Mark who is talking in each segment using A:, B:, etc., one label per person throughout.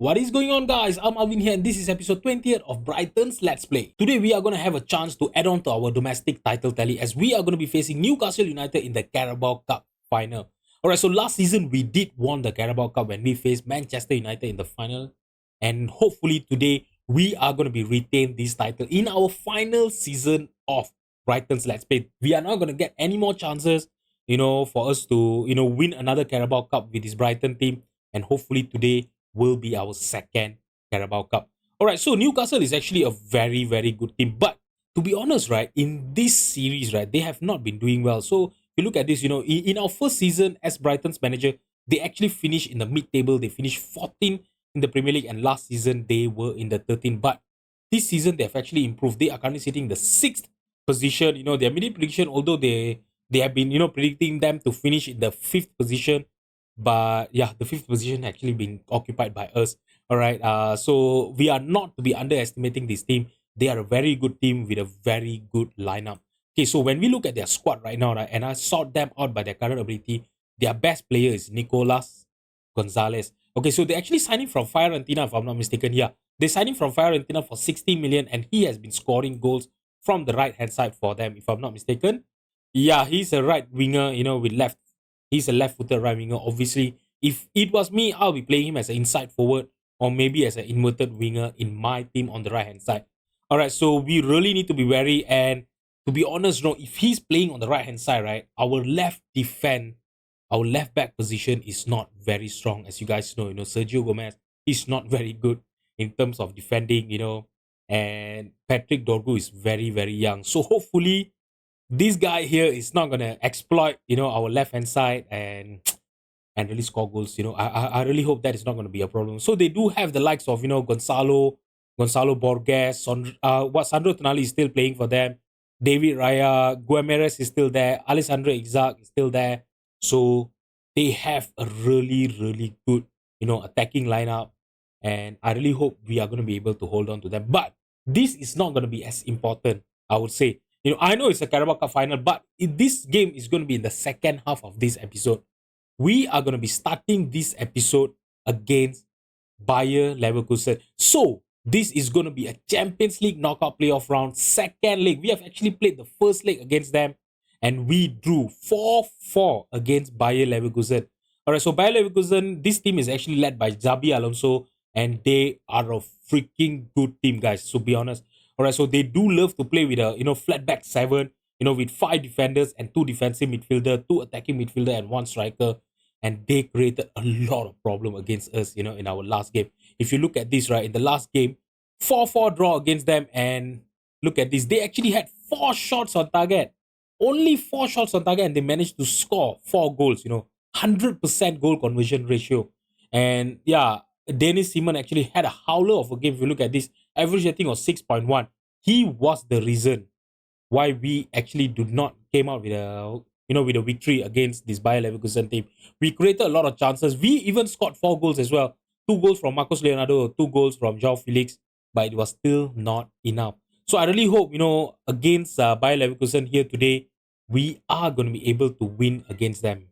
A: What is going on, guys? I'm Alvin here and this is episode 20th of Brighton's Let's Play. Today we are going to have a chance to add on to our domestic title tally as we are going to be facing Newcastle United in the Carabao Cup final. Alright, so last season we did won the Carabao Cup when we faced Manchester United in the final, and hopefully today we are going to be retain this title in our final season of Brighton's Let's Play. We are not going to get any more chances, for us to, win another Carabao Cup with this Brighton team, and hopefully today will be our second Carabao Cup. Alright, so Newcastle is actually a very, very good team. But to be honest, right, in this series, right, they have not been doing well. So if you look at this, in our first season as Brighton's manager, they actually finished in the mid-table. They finished 14 in the Premier League, and last season they were in the 13th. But this season they have actually improved. They are currently sitting in the 6th position. Their mini prediction, although they have been, predicting them to finish in the 5th position, but yeah, the 5th position actually been occupied by us. All right, so we are not to be underestimating this team. They are a very good team with a very good lineup. Okay, so when we look at their squad right now, right, and I sort them out by their current ability, their best player is Nicolas Gonzalez. Okay, so they actually signed him from Fiorentina, if I'm not mistaken. Yeah, they signed him from Fiorentina for 60 million, and he has been scoring goals from the right hand side for them, if I'm not mistaken. Yeah, he's a right winger, with left. He's a left-footed right winger. Obviously, if it was me, I'll be playing him as an inside forward or maybe as an inverted winger in my team on the right-hand side. All right, so we really need to be wary. And to be honest, if he's playing on the right-hand side, right, our left back position is not very strong. As you guys know, Sergio Gomez is not very good in terms of defending, and Patrick Dorgu is very, very young. So hopefully this guy here is not gonna exploit, our left hand side and really score goals. I really hope that is not gonna be a problem. So they do have the likes of Gonzalo Borges, Sandro Tonali is still playing for them. David Raya, Guimarães is still there. Alessandro Isak is still there. So they have a really, really good, attacking lineup, and I really hope we are gonna be able to hold on to them. But this is not gonna be as important, I would say. I know it's a Carabao Cup final, but this game is going to be in the second half of this episode. We are going to be starting this episode against Bayer Leverkusen. So, this is going to be a Champions League knockout playoff round, second leg. We have actually played the first leg against them, and we drew 4-4 against Bayer Leverkusen. Alright, so Bayer Leverkusen, this team is actually led by Xabi Alonso, and they are a freaking good team, guys, to be honest. Alright, so they do love to play with a flat back 7, with 5 defenders and 2 defensive midfielder, 2 attacking midfielder and 1 striker. And they created a lot of problem against us, in our last game. If you look at this, right, in the last game, 4-4 draw against them, and look at this, they actually had 4 shots on target. Only 4 shots on target, and they managed to score 4 goals, 100% goal conversion ratio. And yeah, Dennis Simon actually had a howler of a game. If you look at this, average rating of 6.1. He was the reason why we actually did not came out with a victory against this Bayer Leverkusen team. We created a lot of chances. We even scored 4 goals as well. 2 goals from Marcos Leonardo, 2 goals from João Felix, but it was still not enough. So I really hope, against Bayer Leverkusen here today, we are going to be able to win against them.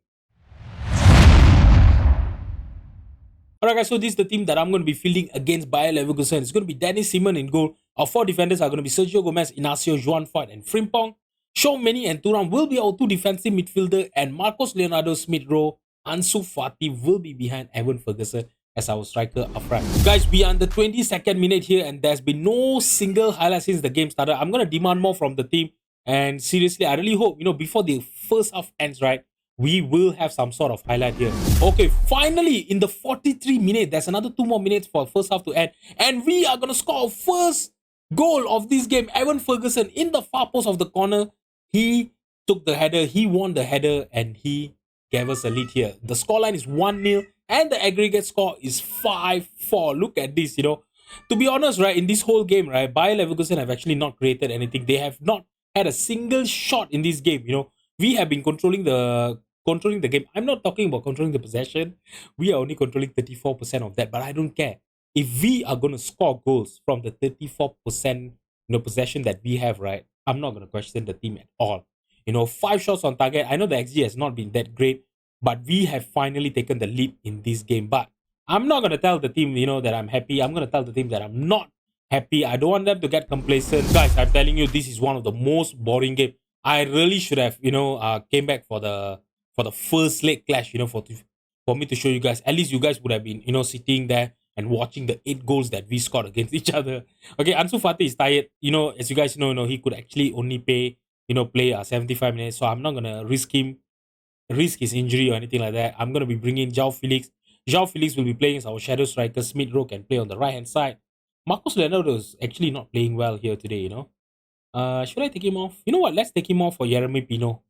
A: Alright, guys, so this is the team that I'm going to be fielding against Bayer Leverkusen. It's going to be Dennis Simon in goal. Our 4 defenders are going to be Sergio Gomez, Inacio, Joan Foyt, and Frimpong. Sean Mendy and Thuram will be our 2 defensive midfielder, and Marcos Leonardo, Smith Rowe, Ansu Fati will be behind Evan Ferguson as our striker up front. Guys, we are in the 22nd minute here, and there's been no single highlight since the game started. I'm going to demand more from the team, and seriously, I really hope, before the first half ends, right, we will have some sort of highlight here. Okay, finally, in the 43 minute, there's another 2 more minutes for first half to end. And we are going to score our first goal of this game. Evan Ferguson in the far post of the corner. He took the header, he won the header, and he gave us a lead here. The scoreline is 1-0, and the aggregate score is 5-4. Look at this, To be honest, right, in this whole game, right, Bayer Leverkusen have actually not created anything. They have not had a single shot in this game, We have been controlling the game. I'm not talking about controlling the possession. We are only controlling 34% of that, but I don't care. If we are going to score goals from the 34% possession that we have, right, I'm not going to question the team at all. 5 shots on target. I know the XG has not been that great, but we have finally taken the lead in this game. But I'm not gonna tell the team, that I'm happy. I'm gonna tell the team that I'm not happy. I don't want them to get complacent. Guys, I'm telling you, this is one of the most boring game. I really should have, came back for the first leg clash, for me to show you guys. At least you guys would have been, sitting there and watching the 8 goals that we scored against each other. Okay, Ansu Fati is tired. As you guys know, he could actually only play 75 minutes. So I'm not gonna risk his injury or anything like that. I'm gonna be bringing João Felix. João Felix will be playing as our shadow striker. Smith Rowe can play on the right hand side. Marcos Leonardo is actually not playing well here today. Should I take him off? You know what? Let's take him off for Jeremy Pino.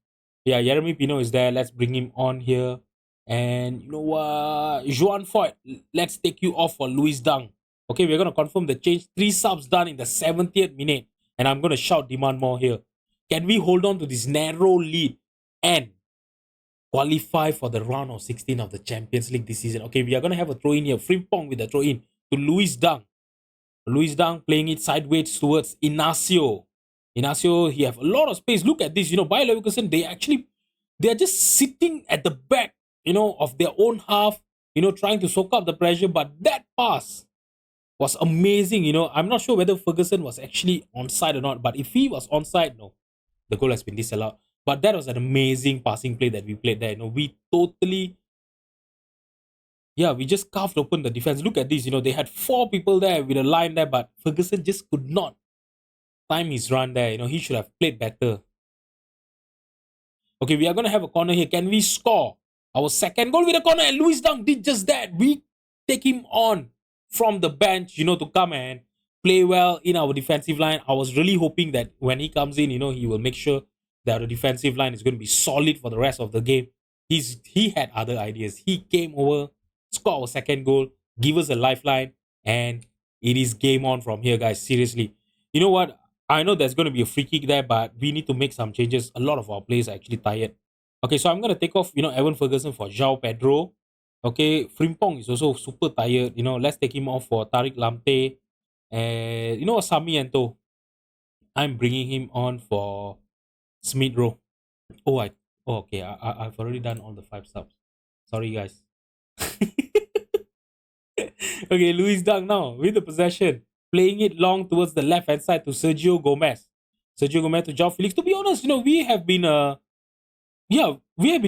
A: Yeah, Jeremy Pino is there. Let's bring him on here. And you know what? Juan Foyt, let's take you off for Luis Dang. Okay, we're going to confirm the change. 3 subs done in the 70th minute. And I'm going to shout demand more here. Can we hold on to this narrow lead and qualify for the round of 16 of the Champions League this season? Okay, we are going to have a throw-in here. Frimpong with the throw-in to Luis Dang. Luis Dang playing it sideways towards Inacio. Inacio, he have a lot of space. Look at this, Bayer Leverkusen, they are just sitting at the back, of their own half, trying to soak up the pressure. But that pass was amazing, I'm not sure whether Ferguson was actually onside or not. But if he was onside, no, the goal has been disallowed. But that was an amazing passing play that we played there. We totally, we just carved open the defense. Look at this, they had 4 people there with a line there, but Ferguson just could not time his run there. He should have played better. Okay, we are going to have a corner here. Can we score our second goal with a corner? And Luis Dang did just that. We take him on from the bench, to come and play well in our defensive line. I was really hoping that when he comes in, he will make sure that the defensive line is going to be solid for the rest of the game. He had other ideas. He came over, scored our second goal, give us a lifeline, and it is game on from here, guys. Seriously. You know what? I know there's going to be a free kick there, but we need to make some changes. A lot of our players are actually tired. Okay, so I'm going to take off, Evan Ferguson for João Pedro. Okay, Frimpong is also super tired. Let's take him off for Tariq Lamptey. And, Sami Ento. I'm bringing him on for Smith Rowe. Okay, I've already done all the 5 subs. Sorry, guys. Okay, Luis Dang now with the possession. Playing it long towards the left-hand side to Sergio Gomez. Sergio Gomez to João Felix. To be honest, we have been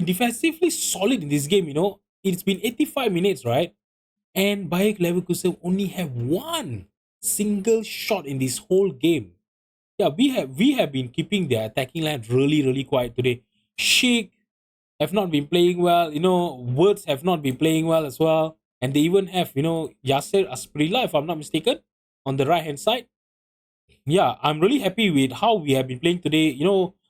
A: defensively solid in this game, It's been 85 minutes, right? And Bayer Leverkusen only have 1 single shot in this whole game. Yeah, we have been keeping their attacking line really, really quiet today. Sheik have not been playing well, Words have not been playing well as well. And they even have, Yasser Asprilla, if I'm not mistaken, on the right hand side. Yeah, I'm really happy with how we have been playing today.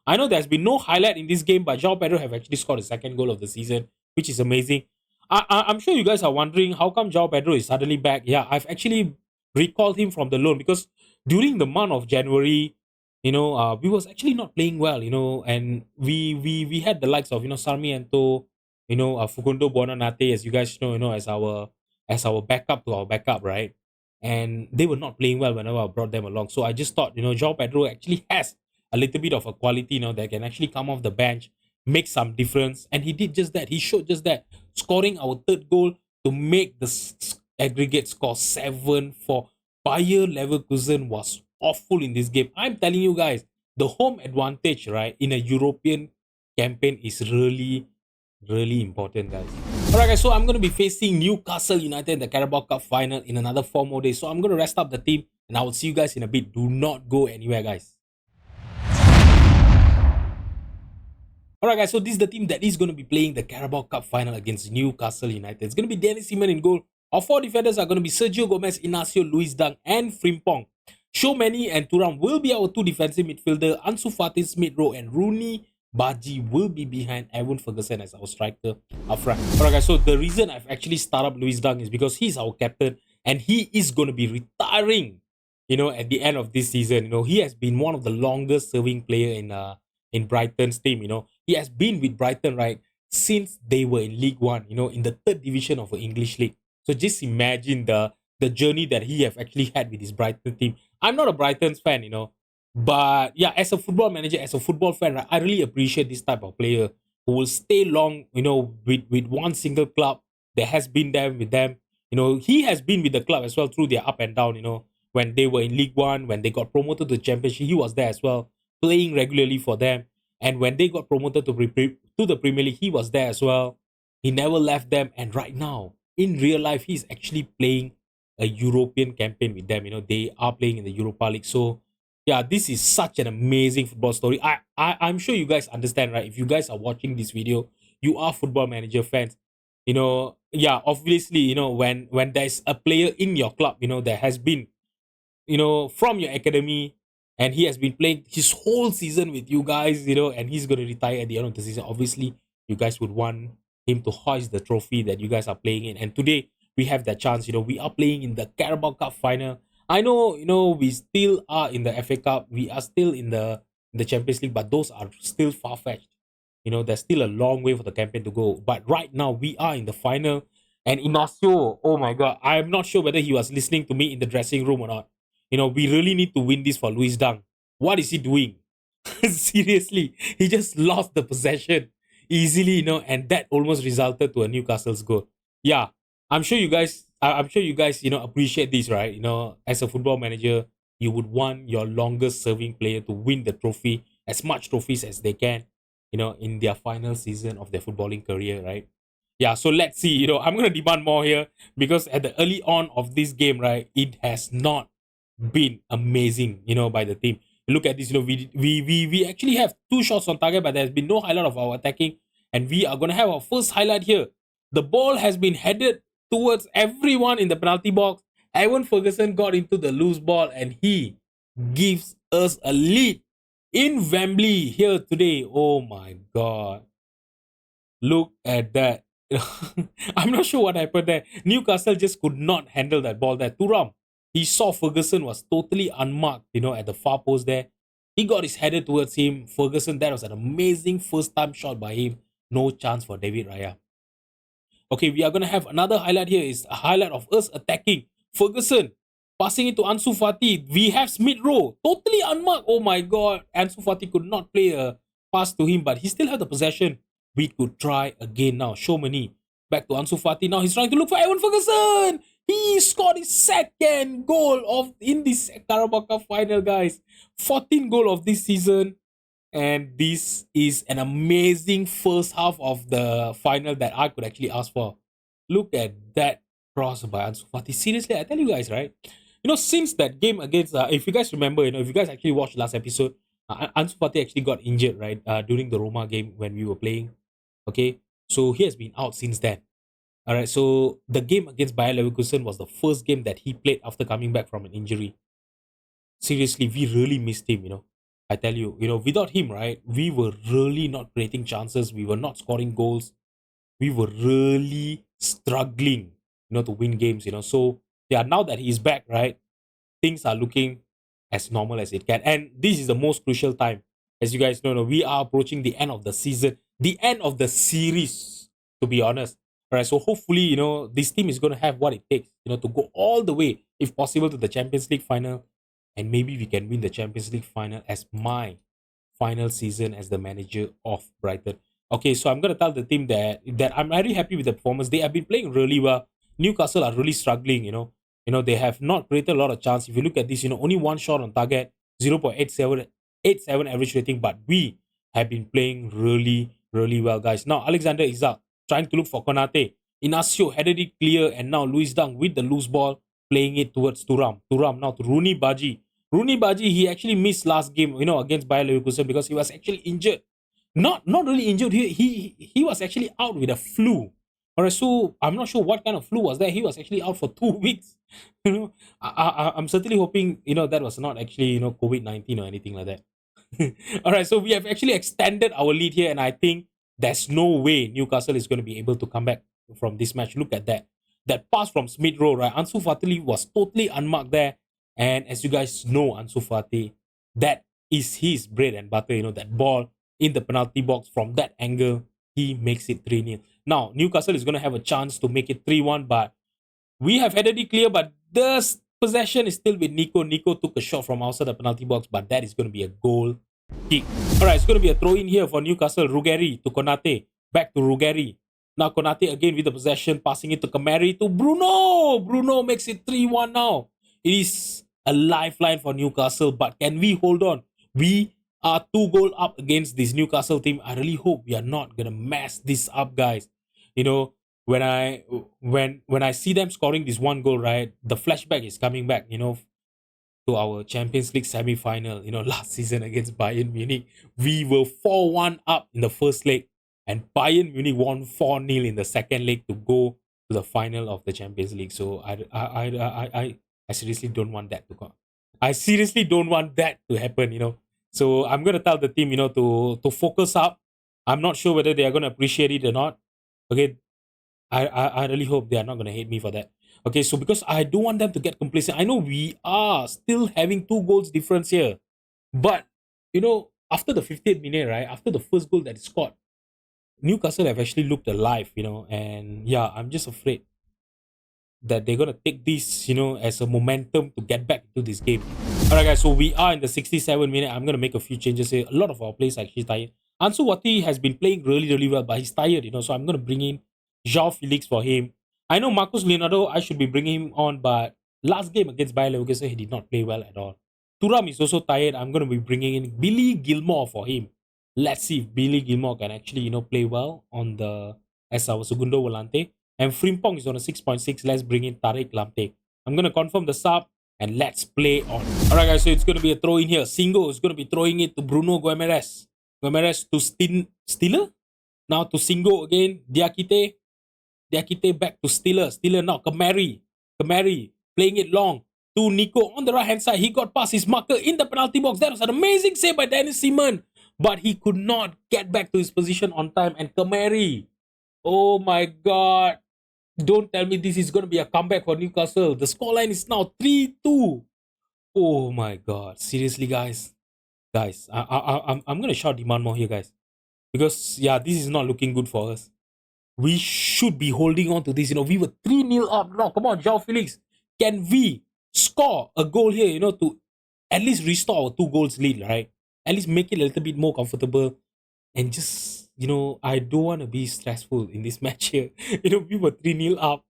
A: I know there's been no highlight in this game, but João Pedro have actually scored the second goal of the season, which is amazing. I'm sure you guys are wondering how come João Pedro is suddenly back. Yeah, I've actually recalled him from the loan because during the month of January, we was actually not playing well, and we had the likes of Sarmiento, Facundo Bonanate, as you guys know, as our backup to our backup, right? And they were not playing well whenever I brought them along. So I just thought, João Pedro actually has a little bit of a quality, that can actually come off the bench, make some difference. And he did just that. He showed just that, scoring our 3rd goal to make the aggregate score 7-4. Bayer Leverkusen was awful in this game. I'm telling you guys, the home advantage, right, in a European campaign is really, really important, guys. Alright, guys, so I'm going to be facing Newcastle United in the Carabao Cup final in another 4 more days. So I'm going to rest up the team and I will see you guys in a bit. Do not go anywhere, guys. Alright, guys, so this is the team that is going to be playing the Carabao Cup final against Newcastle United. It's going to be Danny Seaman in goal. Our 4 defenders are going to be Sergio Gomez, Inacio, Luis Dang, and Frimpong. Shomani and Thuram will be our 2 defensive midfielder. Ansu Fati, Smith Rowe, and Rooney Baji will be behind Evan Ferguson as our striker up front. Alright, guys, so the reason I've actually started up Luis Dang is because he's our captain and he is going to be retiring, at the end of this season. He has been one of the longest serving player in Brighton's team. He has been with Brighton, right, since they were in League One, in the 3rd division of the English League. So just imagine the journey that he have actually had with his Brighton team. I'm not a Brighton's fan, but yeah, as a football manager, as a football fan, right, I really appreciate this type of player who will stay long, with one single club that has been there with them. You know, he has been with the club as well through their up and down, you know, when they were in League One, when they got promoted to the Championship, he was there as well, playing regularly for them. And when they got promoted to the Premier League, he was there as well. He never left them. And right now, in real life, he's actually playing a European campaign with them. You know, they are playing in the Europa League. So, yeah, this is such an amazing football story. I'm sure you guys understand, right? If you guys are watching this video, you are Football Manager fans. You know, yeah, obviously, you know, when there's a player in your club, you know, there has been, you know, from your academy, and he has been playing his whole season with you guys, you know, and he's going to retire at the end of the season. Obviously, you guys would want him to hoist the trophy that you guys are playing in. And today we have that chance. You know, we are playing in the Carabao Cup final. I know, you know, we still are in the FA Cup, we are still in the Champions League, but those are still far fetched. You know, there's still a long way for the campaign to go. But right now we are in the final. And Inacio, oh my god, I'm not sure whether he was listening to me in the dressing room or not. You know, we really need to win this for Luis Dang. What is he doing? Seriously, he just lost the possession easily, you know, and that almost resulted to a Newcastle's goal. Yeah, I'm sure you guys, you know, appreciate this, right? You know, as a football manager, you would want your longest serving player to win the trophy, as much trophies as they can, you know, in their final season of their footballing career, right? Yeah, so let's see. You know, I'm gonna demand more here because at the early on of this game, right, it has not been amazing, you know, by the team. Look at this, you know, we actually have two shots on target, but there's been no highlight of our attacking, and we are gonna have our first highlight here. The ball has been headed towards everyone in the penalty box. Evan Ferguson got into the loose ball, and he gives us a lead in Wembley here today. Oh my god. Look at that. I'm not sure what happened there. Newcastle just could not handle that ball there. Thuram, he saw Ferguson was totally unmarked, you know, at the far post there. He got his header towards him. Ferguson, that was an amazing first time shot by him. No chance for David Raya. Okay, we are going to have another highlight here. Is a highlight of us attacking. Ferguson passing it to Ansu Fati. We have Smith Rowe, totally unmarked. Oh my god. Ansu Fati could not play a pass to him, but he still had the possession. We could try again now. Shomani back to Ansu Fati. Now he's trying to look for Evan Ferguson. He scored his second goal of in this Carabao Cup final, guys. 14th goal of this season. And this is an amazing first half of the final that I could actually ask for. Look at that cross by Ansu Fati. Seriously, I tell you guys, right? You know, since that game against, if you guys remember, you know, if you guys actually watched last episode, Ansu Fati actually got injured, right, during the Roma game when we were playing. Okay, so he has been out since then. All right, so the game against Bayer Leverkusen was the first game that he played after coming back from an injury. Seriously, we really missed him, you know. I tell you, you know, without him, right, we were really not creating chances. We were not scoring goals. We were really struggling, you know, to win games, you know. So, yeah, now that he's back, right, things are looking as normal as it can. And this is the most crucial time. As you guys know, we are approaching the end of the season, the end of the series, to be honest. All right, so hopefully, you know, this team is going to have what it takes, you know, to go all the way, if possible, to the Champions League final. And maybe we can win the Champions League final as my final season as the manager of Brighton. Okay, so I'm going to tell the team that I'm very happy with the performance. They have been playing really well. Newcastle are really struggling, you know. You know, they have not created a lot of chance. If you look at this, you know, only one shot on target, 0.87 average rating, but we have been playing really, really well, guys. Now, Alexander Isak trying to look for Konate. Inacio headed it clear, and now Luis Dang with the loose ball, playing it towards Thuram. Thuram now to Rooney Baji. Rooney Baji, he actually missed last game, you know, against Bayer Leverkusen because he was actually injured. Not really injured. He was actually out with a flu. Alright, so I'm not sure what kind of flu was that. He was actually out for 2 weeks. You know, I'm certainly hoping, you know, that was not actually, you know, COVID-19 or anything like that. Alright, so we have actually extended our lead here, and I think there's no way Newcastle is going to be able to come back from this match. Look at that. That pass from Smith Rowe, right? Ansu Fati was totally unmarked there. And as you guys know, Ansu Fati, that is his bread and butter, you know, that ball in the penalty box from that angle, he makes it 3-0. Now, Newcastle is going to have a chance to make it 3-1, but we have headed it clear, but the possession is still with Nico. Nico took a shot from outside the penalty box, but that is going to be a goal kick. All right, it's going to be a throw in here for Newcastle. Ruggeri to Konate. Back to Ruggeri. Now Konate again with the possession, passing it to Kamari to Bruno. Bruno makes it 3-1 now. It is a lifeline for Newcastle, but can we hold on? We are 2 goal up against this Newcastle team. I really hope we are not gonna mess this up, guys. You know, when I see them scoring this 1 goal, right, the flashback is coming back, to our Champions League semi-final, last season against Bayern Munich. We were 4-1 up in the first leg, and Bayern Munich won 4-0 in the second leg to go to the final of the Champions League. So I seriously don't want that to go. I seriously don't want that to happen. So I'm gonna tell the team, to focus up. I'm not sure whether they are gonna appreciate it or not. Okay, I really hope they are not gonna hate me for that. Okay, so because I don't want them to get complacent, I know we are still having 2 goals difference here. But after the 50th minute, right? After the first goal that is scored, Newcastle have actually looked alive, and yeah, I'm just afraid that they're gonna take this, as a momentum to get back into this game. Alright guys, so we are in the 67th minute. I'm gonna make a few changes here. A lot of our players are actually tired. Ansu Fati has been playing really, really well, but he's tired, so I'm gonna bring in João Felix for him. I know Marcus Leonardo, I should be bringing him on, but last game against Bayer Leverkusen, he did not play well at all. Thuram is also tired. I'm gonna be bringing in Billy Gilmore for him. Let's see if Billy Gilmore can actually, play well on the as our segundo volante. And Frimpong is on a 6.6. Let's bring in Tariq Lamptey. I'm going to confirm the sub and let's play on. Alright guys, so it's going to be a throw in here. Singo is going to be throwing it to Bruno Guimaraes. Guimaraes to Stiller. Now to Singo again. Diakite. Diakite back to Stiller. Stiller now. Kamari. Kamari playing it long to Nico on the right hand side. He got past his marker in the penalty box. That was an amazing save by Dennis Seaman. But he could not get back to his position on time. And Kamari. Oh my god. Don't tell me this is going to be a comeback for Newcastle. The scoreline is now 3-2. Oh my god. Seriously, guys. Guys, I'm going to shout demand more here, guys. Because, yeah, this is not looking good for us. We should be holding on to this. We were 3-0 up. No, come on, João Felix. Can we score a goal here, to at least restore our 2 goals lead, right? At least make it a little bit more comfortable. And just, I don't want to be stressful in this match here. We were 3-0 up.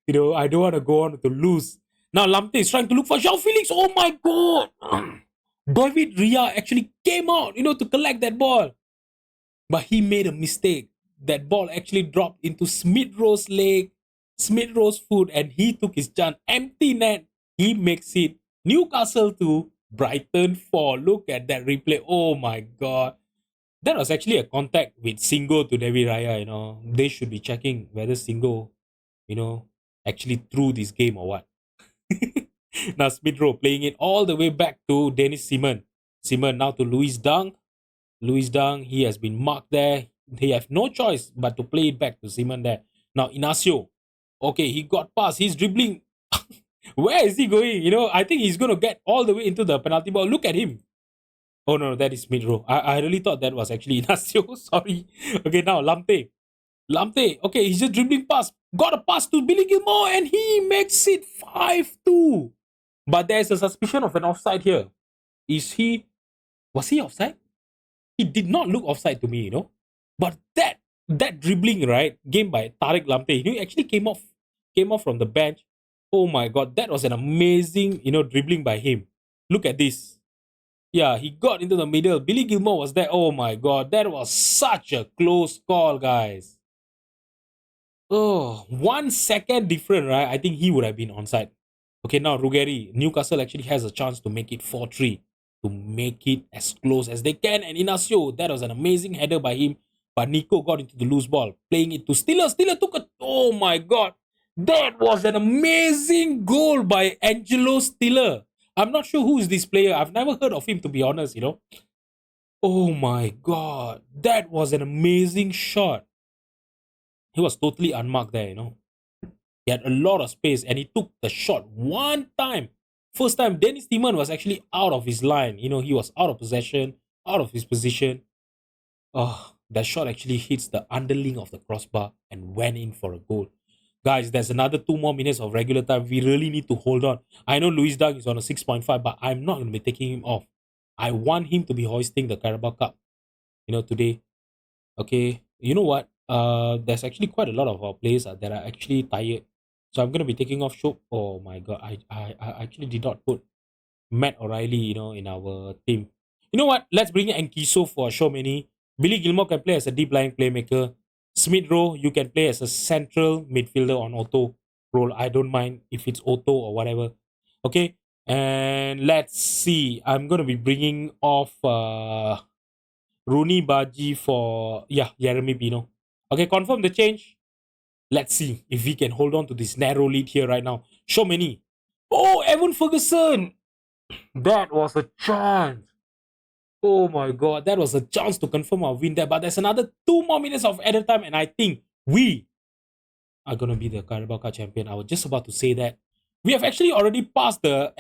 A: I don't want to go on to lose. Now Lamptey is trying to look for João Felix. Oh my god. David Ria actually came out, to collect that ball. But he made a mistake. That ball actually dropped into Smith Rowe's leg, Smith Rowe's foot, and he took his chance. Empty net. He makes it Newcastle 2, Brighton 4. Look at that replay. Oh my god. That was actually a contact with Singo to David Raya, They should be checking whether Singo, actually threw this game or what. Now Smith Rowe playing it all the way back to Dennis Seaman. Seaman now to Louis Dunk. Louis Dunk, he has been marked there. They have no choice but to play it back to Seaman there. Now Inacio. Okay, he got past. He's dribbling. Where is he going? I think he's going to get all the way into the penalty box. Look at him. Oh no, that is Smith Rowe. I really thought that was actually Inacio. Sorry. Okay, now Lamptey. Lamptey. Okay, he's just dribbling past. Got a pass to Billy Gilmore and he makes it 5-2. But there's a suspicion of an offside here. Was he offside? He did not look offside to me, But that dribbling, right, game by Tariq Lamptey, he actually came off from the bench. Oh my god, that was an amazing, dribbling by him. Look at this. Yeah, he got into the middle. Billy Gilmore was there. Oh my god, that was such a close call, guys. Oh, 1 second different, right? I think he would have been onside. Okay, now Ruggeri. Newcastle actually has a chance to make it 4-3. To make it as close as they can. And Inacio, that was an amazing header by him. But Nico got into the loose ball. Playing it to Stiller. Stiller took a... Oh my god. That was an amazing goal by Angelo Stiller. I'm not sure who is this player. I've never heard of him, to be honest, Oh my god. That was an amazing shot. He was totally unmarked there, He had a lot of space and he took the shot one time. First time, Dennis Seaman was actually out of his line. He was out of possession, out of his position. Oh, that shot actually hits the underling of the crossbar and went in for a goal. Guys, there's another 2 more minutes of regular time. We really need to hold on. I know Louis Dunk is on a 6.5, but I'm not going to be taking him off. I want him to be hoisting the Carabao Cup, today. Okay, you know what? there's actually quite a lot of our players that are actually tired. So I'm gonna be taking off Shope. Oh my god, I actually did not put Matt O'Reilly, in our team. You know what? Let's bring in Enkiso for show many. Billy Gilmore can play as a deep lying playmaker. Smith Rowe, you can play as a central midfielder on auto role. I don't mind if it's auto or whatever. Okay. And let's see. I'm gonna be bringing off Rooney Baji for Jeremy Pino. Okay, confirm the change. Let's see if we can hold on to this narrow lead here right now. Show many. Oh, Evan Ferguson. That was a chance. Oh my god, that was a chance to confirm our win there. But there's another 2 more minutes of added time, and I think we are gonna be the Carabao Cup champion. I was just about to say that. We have actually already passed the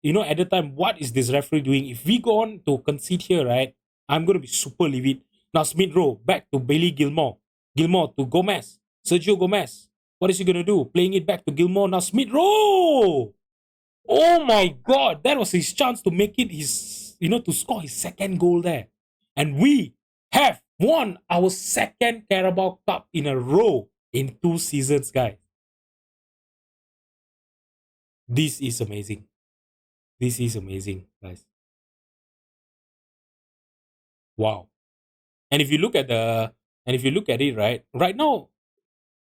A: added time. What is this referee doing? If we go on to concede here, right? I'm gonna be super livid. Now Smith Rowe back to Bailey Gilmore. Gilmore to Gomez. Sergio Gomez. What is he gonna do? Playing it back to Gilmore. Now Smith Rowe. Oh my god, that was his chance to make it to score his second goal there. And we have won our second Carabao Cup in a row in 2 seasons, guys. This is amazing. This is amazing, guys. Wow. And if you look at it, right now,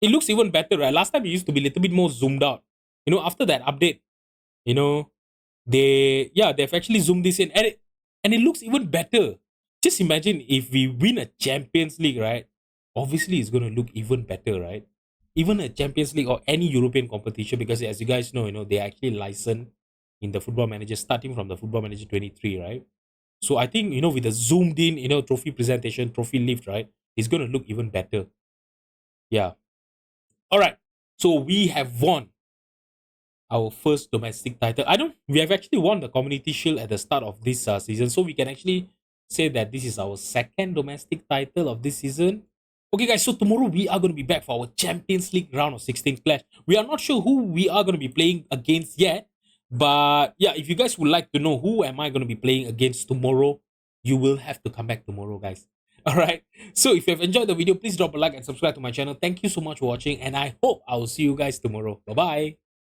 A: it looks even better, right? Last time it used to be a little bit more zoomed out. After that update, you know, they've actually zoomed this in, and it looks even better. Just imagine if we win a Champions League, right? Obviously it's going to look even better, right? Even a Champions League or any European competition, because as you guys know, they actually licensed in the Football Manager, starting from the Football Manager 23, right? So I think, with the zoomed in, trophy presentation, trophy lift, right? It's going to look even better. Yeah. All right. So we have won our first domestic title. We have actually won the Community Shield at the start of this season. So we can actually say that this is our second domestic title of this season. Okay, guys, so tomorrow we are going to be back for our Champions League round of 16 clash. We are not sure who we are going to be playing against yet. But yeah, if you guys would like to know who am I going to be playing against tomorrow, you will have to come back tomorrow, guys. All right. So if you have enjoyed the video, please drop a like and subscribe to my channel. Thank you so much for watching, and I hope I will see you guys tomorrow. Bye-bye.